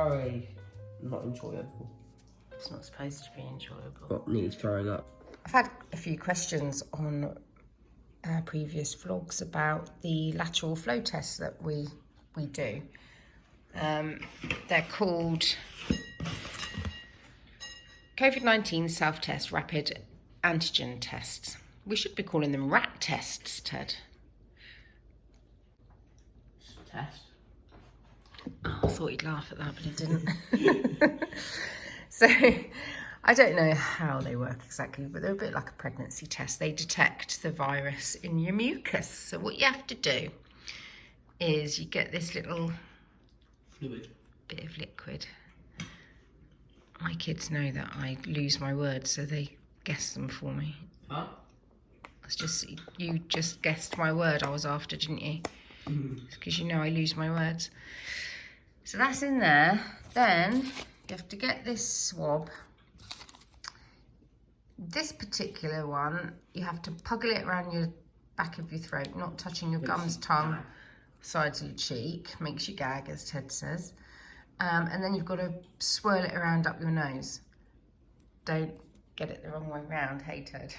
thoroughly not enjoyable. It's not supposed to be enjoyable. But needs throwing up. I've had a few questions on previous vlogs about the lateral flow tests that we do. They're called COVID-19 self-test rapid antigen tests. We should be calling them rat tests, Ted. Test. Oh, I thought he'd laugh at that, but he didn't. So, I don't know how they work exactly, but they're a bit like a pregnancy test. They detect the virus in your mucus. So what you have to do is you get this little Fluid. Bit of liquid. My kids know that I lose my words, so they guess them for me. Huh? It's just, you just guessed my word I was after, didn't you? Because you know I lose my words. So that's in there. Then you have to get this swab. This particular one, you have to puggle it around your back of your throat, not touching your gums, tongue, sides of your cheek. Makes you gag, as Ted says. And then you've got to swirl it around up your nose. Don't get it the wrong way round, hey Ted.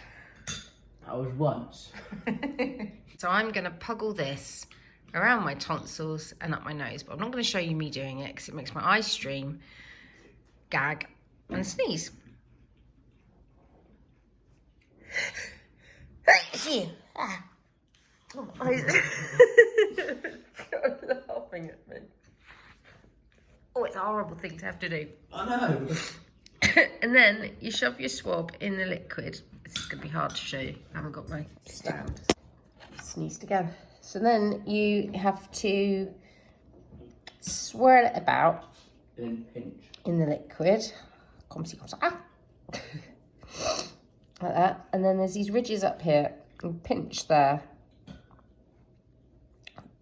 I was once. So I'm going to puggle this around my tonsils and up my nose, but I'm not going to show you me doing it because it makes my eyes stream, gag and sneeze. Oh, my eyes. You're laughing at me. Oh, it's a horrible thing to have to do. I know. And then you shove your swab in the liquid. This is going to be hard to show you. I haven't got my stand. Sneezed again. So then you have to swirl it about Then pinch. in the liquid. Like that. And then there's these ridges up here. And pinch there.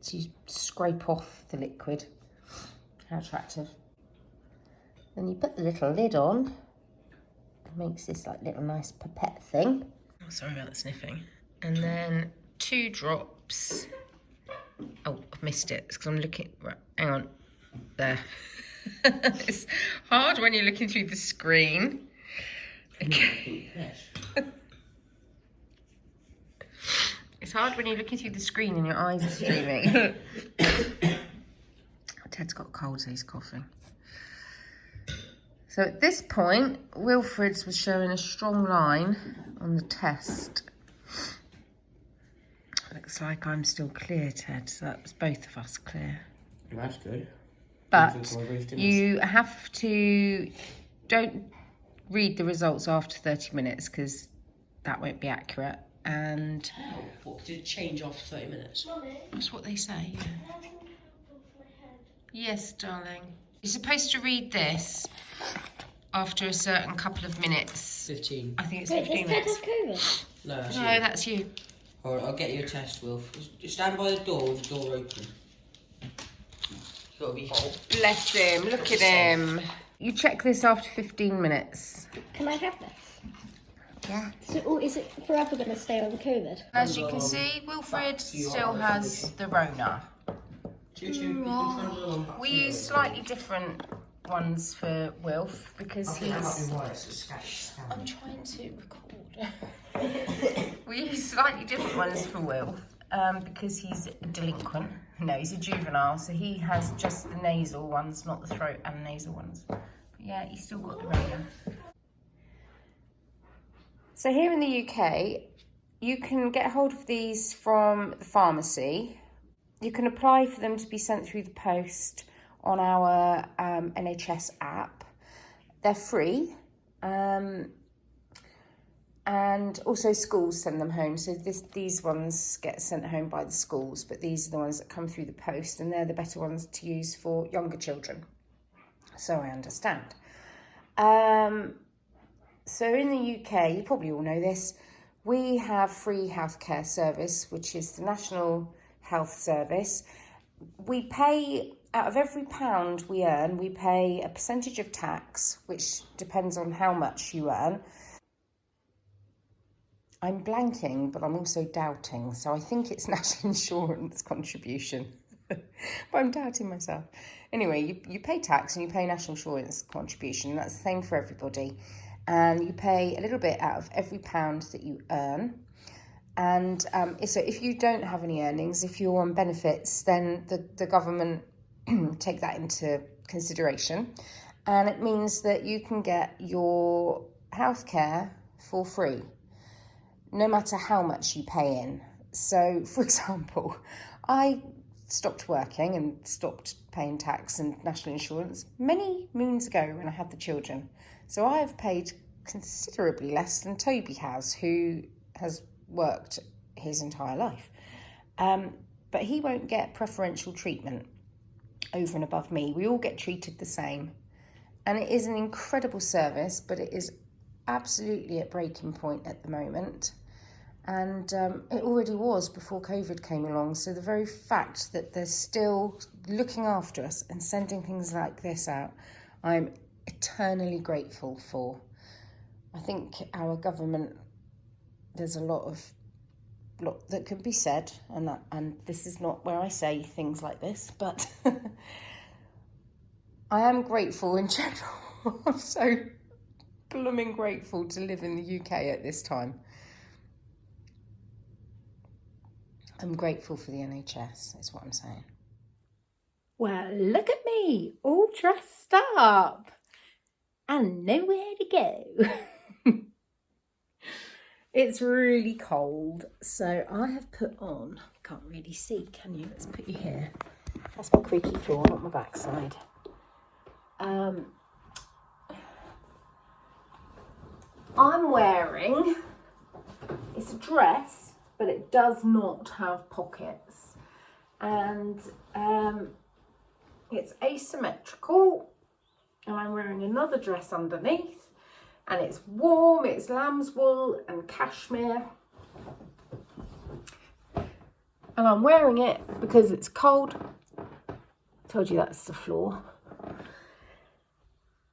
So you scrape off the liquid. How attractive. Then you put the little lid on. It makes this like little nice pipette thing. Oh, sorry about the sniffing. And then 2 drops. Oh, I've missed it. It's because I'm looking. Right, hang on. There. It's hard when you're looking through the screen. Okay. It's hard when you're looking through the screen and your eyes are streaming. Ted's got a cold, so he's coughing. So at this point, Wilfred's was showing a strong line on the test. Looks like I'm still clear, Ted, so that was both of us clear. That's good. But you have to, don't read the results after 30 minutes because that won't be accurate. And What, did it change after 30 minutes? that's what they say, yeah. Yes, darling. You're supposed to read this after a certain couple of minutes. 15. I think it's 15 minutes. No, that's No, you. that's you. Alright, I'll get you a test, Wilf. Just stand by the door with the door open. You gotta be... Bless him. Look at him. You check this after 15 minutes. Can I have this? Yeah. So, is it forever going to stay on COVID? As you can see, Wilfred still has the Rona. We use slightly different ones for Wilf because he's... I'm trying to record. We use slightly different ones for Wilf because he's a delinquent. No, he's a juvenile, so he has just the nasal ones, not the throat and nasal ones. But yeah, he's still got the Rona. So here in the UK, you can get hold of these from the pharmacy. You can apply for them to be sent through the post on our NHS app. They're free. And also schools send them home. So these ones get sent home by the schools, but these are the ones that come through the post, and they're the better ones to use for younger children. So I understand. So in the UK, you probably all know this, we have free healthcare service, which is the National Health Service. We pay, out of every pound we earn, we pay a percentage of tax, which depends on how much you earn. I'm blanking, but I'm also doubting, so I think it's national insurance contribution. but I'm doubting myself. Anyway, you pay tax and you pay national insurance contribution. That's the same for everybody. And you pay a little bit out of every pound that you earn. And so if you don't have any earnings, if you're on benefits, then the government take that into consideration. And it means that you can get your healthcare for free, no matter how much you pay in. So, for example, I stopped working and stopped paying tax and national insurance many moons ago when I had the children. So I have paid considerably less than Toby has, who has worked his entire life. But he won't get preferential treatment over and above me. We all get treated the same. And it is an incredible service, but it is absolutely at breaking point at the moment. And it already was before COVID came along. So the very fact that they're still looking after us and sending things like this out, I'm eternally grateful for. I think our government, there's a lot that could be said, and this is not where I say things like this, but I am grateful in general. I'm so blooming grateful to live in the UK at this time. I'm grateful for the NHS, is what I'm saying. Well, look at me, all dressed up and nowhere to go. It's really cold, so I have put on, can't really see, can you? Let's put you here. That's my creaky floor, not my backside. I'm wearing, it's a dress, but it does not have pockets. And it's asymmetrical. And I'm wearing another dress underneath. And it's warm, it's lamb's wool and cashmere. And I'm wearing it because it's cold. Told you that's the floor.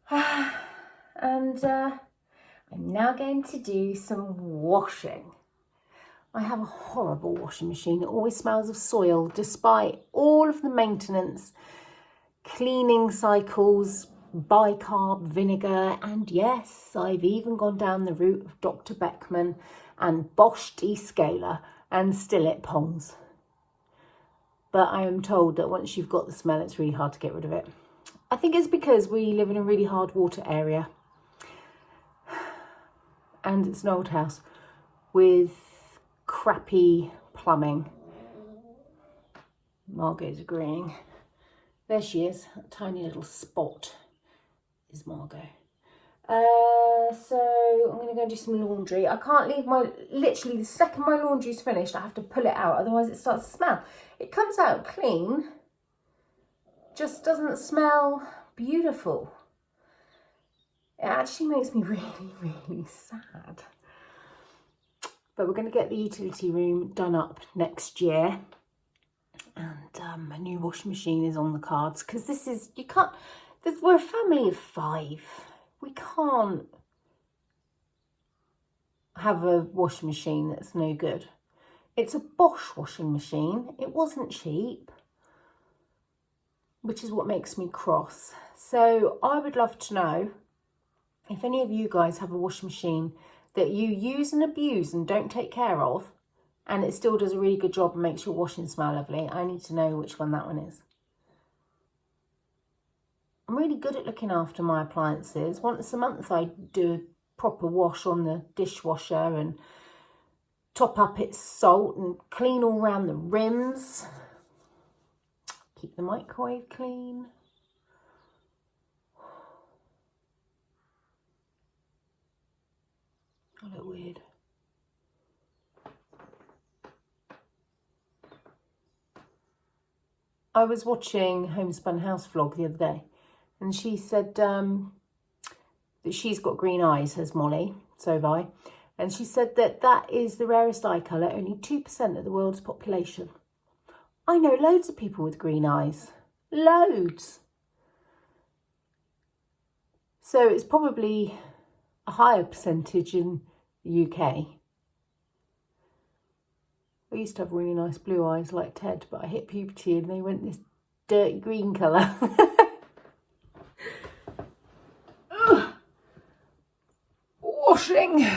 And I'm now going to do some washing. I have a horrible washing machine. It always smells of soil, despite all of the maintenance, cleaning cycles, bicarb vinegar, and yes, I've even gone down the route of Dr. Beckman and Bosch descaler, and still it pongs. But I am told that once you've got the smell, it's really hard to get rid of it. I think it's because we live in a really hard water area, and it's an old house with crappy plumbing. Margot's agreeing. There she is, a tiny little spot is Margot. So I'm going to go and do some laundry. I can't leave literally the second my laundry's finished, I have to pull it out, otherwise it starts to smell. It comes out clean, just doesn't smell beautiful. It actually makes me really, really sad. But we're going to get the utility room done up next year. And a new washing machine is on the cards. Because this is, we're a family of 5. We can't have a washing machine that's no good. It's a Bosch washing machine. It wasn't cheap, which is what makes me cross. So I would love to know if any of you guys have a washing machine that you use and abuse and don't take care of, and it still does a really good job and makes your washing smell lovely. I need to know which one that one is. I'm really good at looking after my appliances. Once a month I do a proper wash on the dishwasher and top up its salt and clean all around the rims. Keep the microwave clean. I look weird. I was watching Homespun House vlog the other day, and she said that she's got green eyes, has Molly, so have I. And she said that that is the rarest eye colour, only 2% of the world's population. I know loads of people with green eyes. Loads. So it's probably a higher percentage in the UK. I used to have really nice blue eyes like Ted, but I hit puberty and they went this dirty green colour. Washing.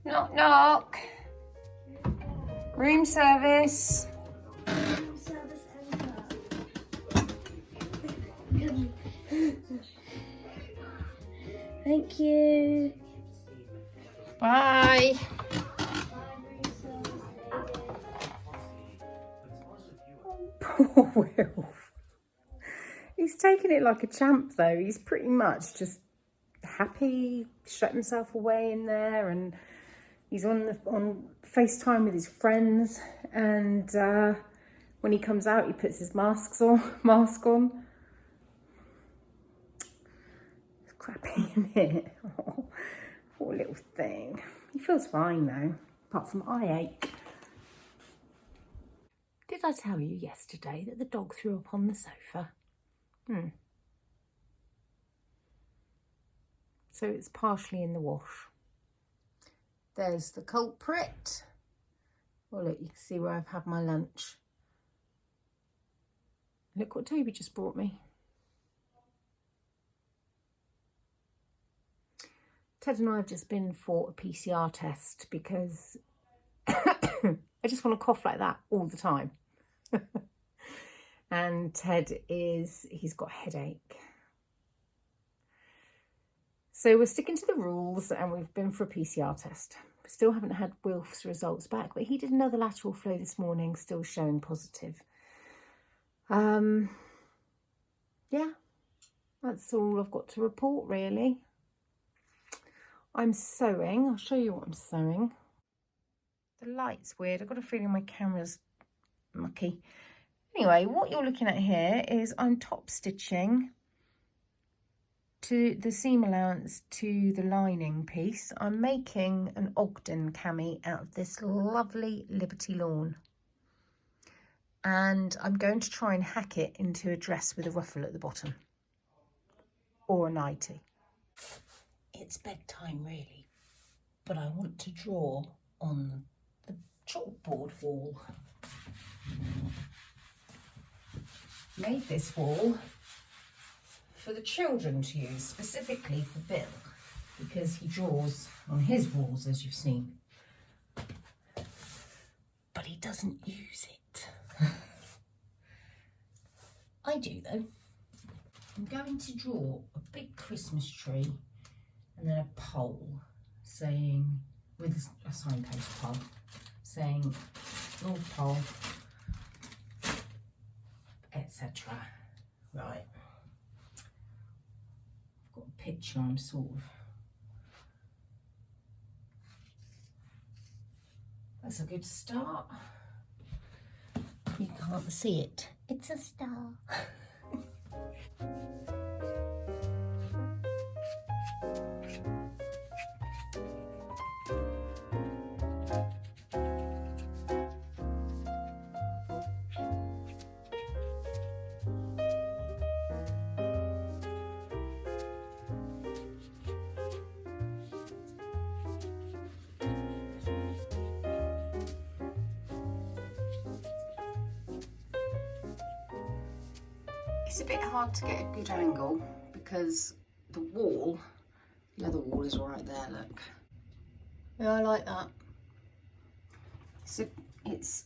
Knock, knock. Room service. Thank you. Bye. Poor Will. He's taking it like a champ though. He's pretty much just happy, shut himself away in there, and he's on FaceTime with his friends, and when he comes out he puts his mask on. It's crappy, isn't it? Oh, poor little thing. He feels fine though, apart from eye ache. Did I tell you yesterday that the dog threw up on the sofa? So it's partially in the wash. There's the culprit. Oh look, you can see where I've had my lunch. Look what Toby just brought me. Ted and I have just been for a PCR test because I just want to cough like that all the time. And Ted he's got a headache. So we're sticking to the rules and we've been for a PCR test. We still haven't had Wilf's results back, but he did another lateral flow this morning, still showing positive. Yeah, that's all I've got to report really. I'm sewing. I'll show you what I'm sewing. The light's weird. I've got a feeling my camera's mucky. Anyway, what you're looking at here is I'm top stitching to the seam allowance to the lining piece. I'm making an Ogden cami out of this lovely Liberty Lawn. And I'm going to try and hack it into a dress with a ruffle at the bottom. Or a nightie. It's bedtime really, but I want to draw on the chalkboard wall. Made this wall for the children to use, specifically for Bill, because he draws on his walls, as you've seen. But he doesn't use it. I do though. I'm going to draw a big Christmas tree and then a pole saying, with a signpost pole, saying North Pole, etc. Right. I've got a picture I'm sort of... That's a good start. You can't see it. It's a star. It's a bit hard to get a good angle because the wall, the other wall is right there, look. Yeah, I like that.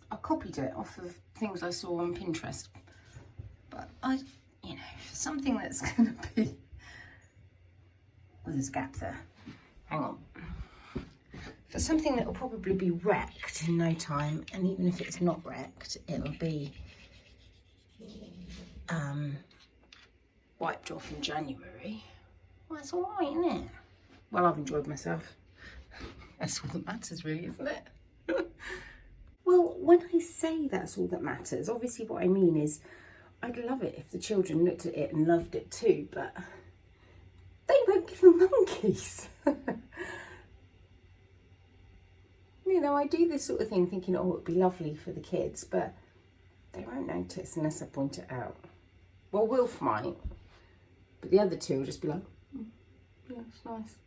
I copied it off of things I saw on Pinterest. But for something that's gonna be, well, there's a gap there. Hang on. For something that will probably be wrecked in no time, and even if it's not wrecked, it'll be wiped off in January. Well, that's all right, isn't it? Well, I've enjoyed myself. That's all that matters, really, isn't it? Well, when I say that's all that matters, obviously what I mean is I'd love it if the children looked at it and loved it too, but they won't give them monkeys. you know, I do this sort of thing thinking, oh, it'd be lovely for the kids, but they won't notice unless I point it out. Well, Wilf might, but the other two will just be like, yeah, it's nice.